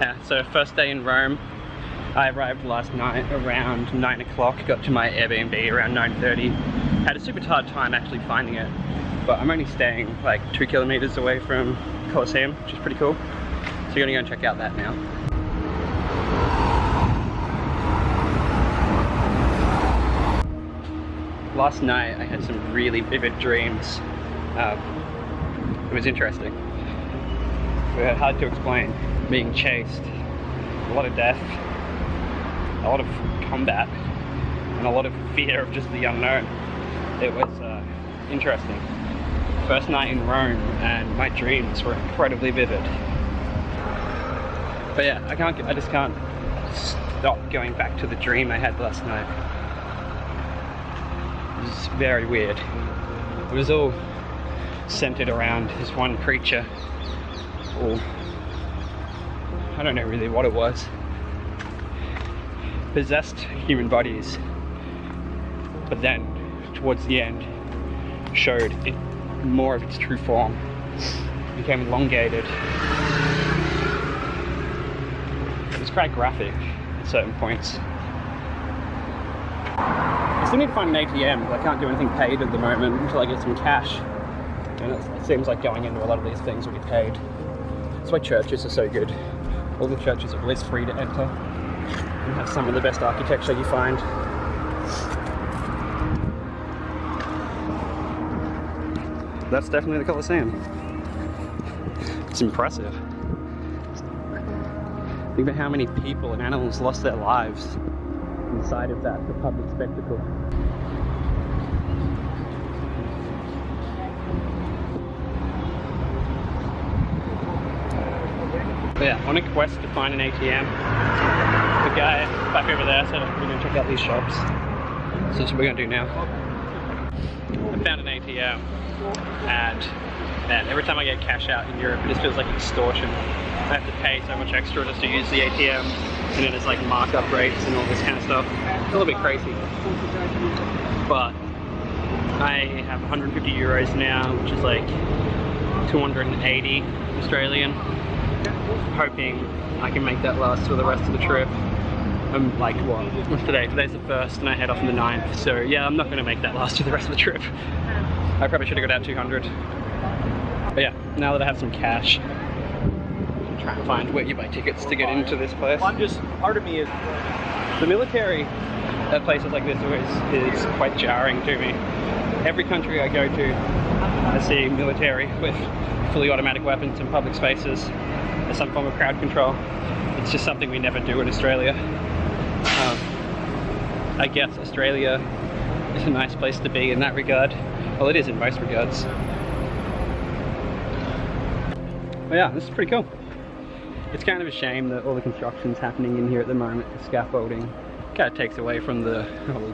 Yeah, so first day in Rome. I arrived last night around 9 o'clock, got to my Airbnb around 9:30. Had a super hard time actually finding it, but I'm only staying like 2 kilometers away from Colosseum, which is pretty cool. So you're gonna go and check out that now. Last night I had some really vivid dreams. It was interesting. But hard to explain. Being chased, a lot of death, a lot of combat, and a lot of fear of just the unknown. It was interesting. First night in Rome, and my dreams were incredibly vivid. But yeah, I just can't stop going back to the dream I had last night. It was very weird. It was all centered around this one creature, or I don't know really what it was. Possessed human bodies, but then towards the end showed it more of its true form. It became elongated. It was quite graphic at certain points. I still need to find an ATM, but I can't do anything paid at the moment until I get some cash. And it seems like going into a lot of these things will be paid. That's why churches are so good. All the churches are at least free to enter and have some of the best architecture you find. That's definitely the Colosseum. It's impressive. Think about how many people and animals lost their lives inside of that for public spectacle. But yeah, on a quest to find an ATM. The guy back over there said we're going to check out these shops. So that's what we're going to do now. I found an ATM, and man, every time I get cash out in Europe, it just feels like extortion. I have to pay so much extra just to use the ATM, and then it's like markup rates and all this kind of stuff. It's a little bit crazy. But I have 150 euros now, which is like 280 Australian. Hoping I can make that last for the rest of the trip. I'm like, what's today? Today's the 1st and I head off on the 9th. So yeah, I'm not going to make that last for the rest of the trip. I probably should have got out 200. But yeah, now that I have some cash, I'm trying to find where you buy tickets to get into this place. Part of me is the military at places like this is quite jarring to me. Every country I go to, I see military with fully automatic weapons in public spaces. There's some form of crowd control. It's just something we never do in Australia. I guess Australia is a nice place to be in that regard. Well, it is in most regards. But yeah, this is pretty cool. It's kind of a shame that all the construction's happening in here at the moment. The scaffolding kind of takes away from the whole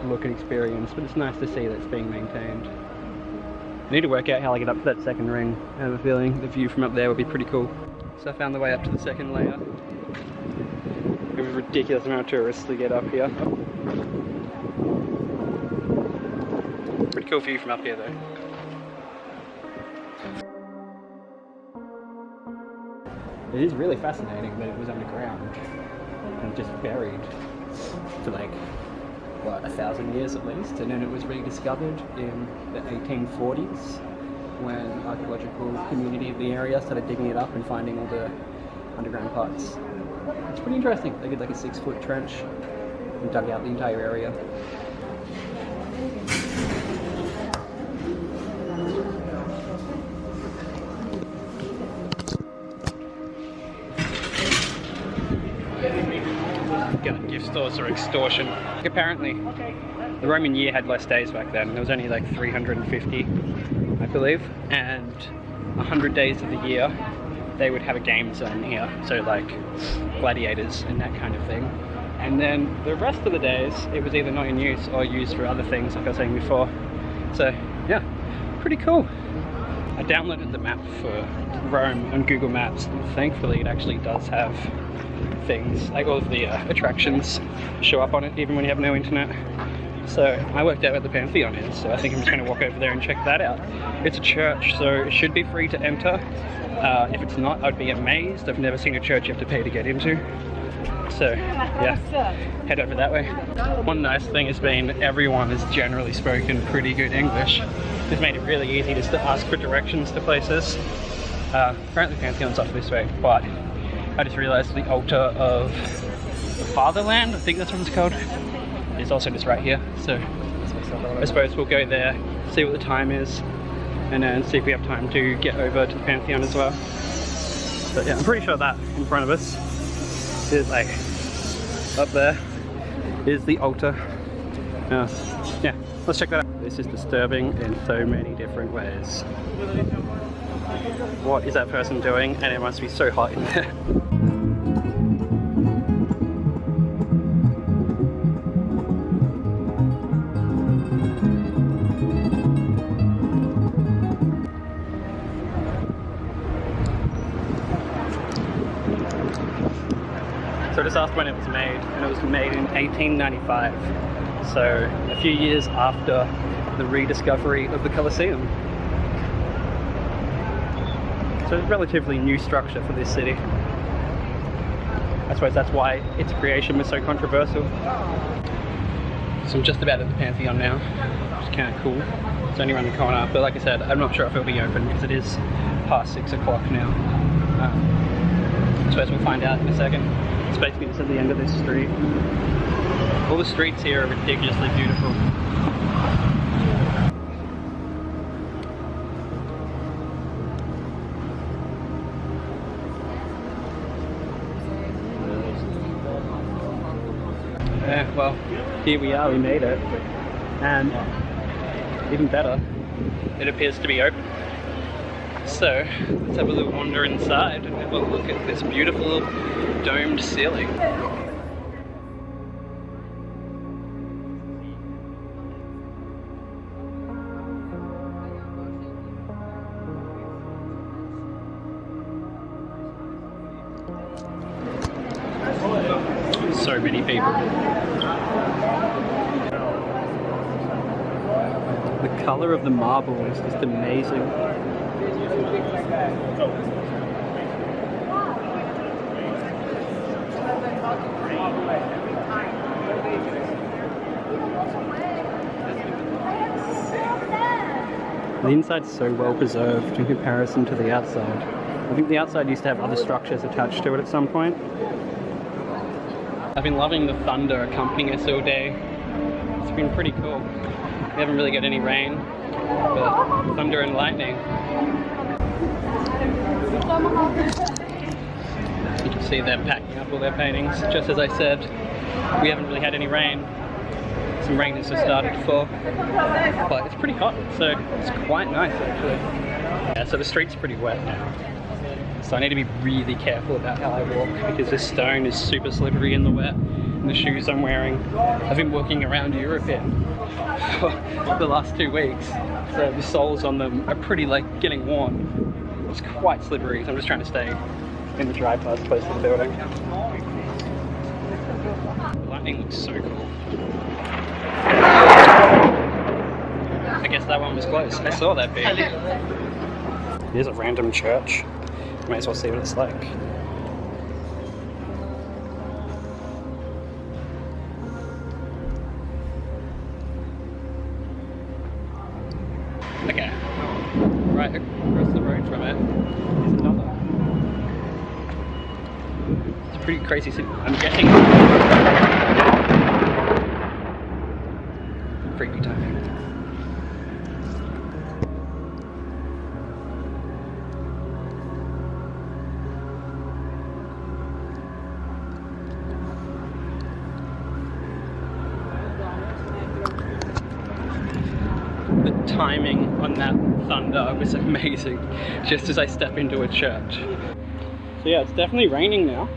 look and experience, but it's nice to see that it's being maintained. I need to work out how I get up to that second ring. I have a feeling the view from up there would be pretty cool. So I found the way up to the second layer. It was a ridiculous amount of tourists to get up here. Pretty cool view from up here though. It is really fascinating that it was underground and just buried for like, what, 1,000 years at least, and then it was rediscovered in the 1840s when the archaeological community of the area started digging it up and finding all the underground parts. It's pretty interesting. They did like a 6-foot trench and dug out the entire area. Gift stores are extortion. Apparently, the Roman year had less days back then. There was only like 350, I believe, and 100 days of the year they would have a game zone here, so like gladiators and that kind of thing. And then the rest of the days, it was either not in use or used for other things, like I was saying before. So yeah, pretty cool. I downloaded the map for Rome on Google Maps, and thankfully it actually does have things, like all of the attractions show up on it, even when you have no internet. So I worked out where the Pantheon is, so I think I'm just going to walk over there and check that out. It's a church, so it should be free to enter. If it's not, I'd be amazed. I've never seen a church you have to pay to get into. So yeah, head over that way. One nice thing has been everyone has generally spoken pretty good English. It's made it really easy just to ask for directions to places. Apparently Pantheon's off this way, but I just realized the altar of the fatherland, I think that's what it's called, is also just right here. So I suppose we'll go there, see what the time is, and then see if we have time to get over to the Pantheon as well. But yeah, I'm pretty sure that in front of us is like, up there is the altar. Yeah, let's check that out. This is disturbing in so many different ways. What is that person doing? And it must be so hot in there. So I just asked when it was made, and it was made in 1895. So a few years after the rediscovery of the Colosseum. So it's a relatively new structure for this city. I suppose that's why its creation was so controversial. So I'm just about at the Pantheon now, which is kind of cool. It's only around the corner, but like I said, I'm not sure if it'll be open because it is past 6 o'clock now. I suppose we'll find out in a second. It's basically just at the end of this street. All the streets here are ridiculously beautiful. Yeah, well, here we are, we made it. And even better, it appears to be open. So let's have a little wander inside and have a look at this beautiful domed ceiling. So many people. The colour of the marble is just amazing. The inside's so well preserved in comparison to the outside. I think the outside used to have other structures attached to it at some point. I've been loving the thunder accompanying us all day. It's been pretty cool. We haven't really got any rain, but thunder and lightning. You can see they're packing up all their paintings. Just as I said, we haven't really had any rain. Some rain has just started to fall, but it's pretty hot, so it's quite nice actually. Yeah, so the street's pretty wet now. So I need to be really careful about how I walk because this stone is super slippery in the wet, and the shoes I'm wearing, I've been walking around Europe in for the last 2 weeks, so the soles on them are pretty like getting worn. It's quite slippery, so I'm just trying to stay in the dry parts close to the building. The lightning looks so cool. I guess that one was close. I saw that big. Here's a random church. Might as well see what it's like. Okay, right across the road from it is another. It's a pretty crazy city. I'm guessing. Freaky timing. The timing on that thunder was amazing, just as I step into a church. So yeah, it's definitely raining now.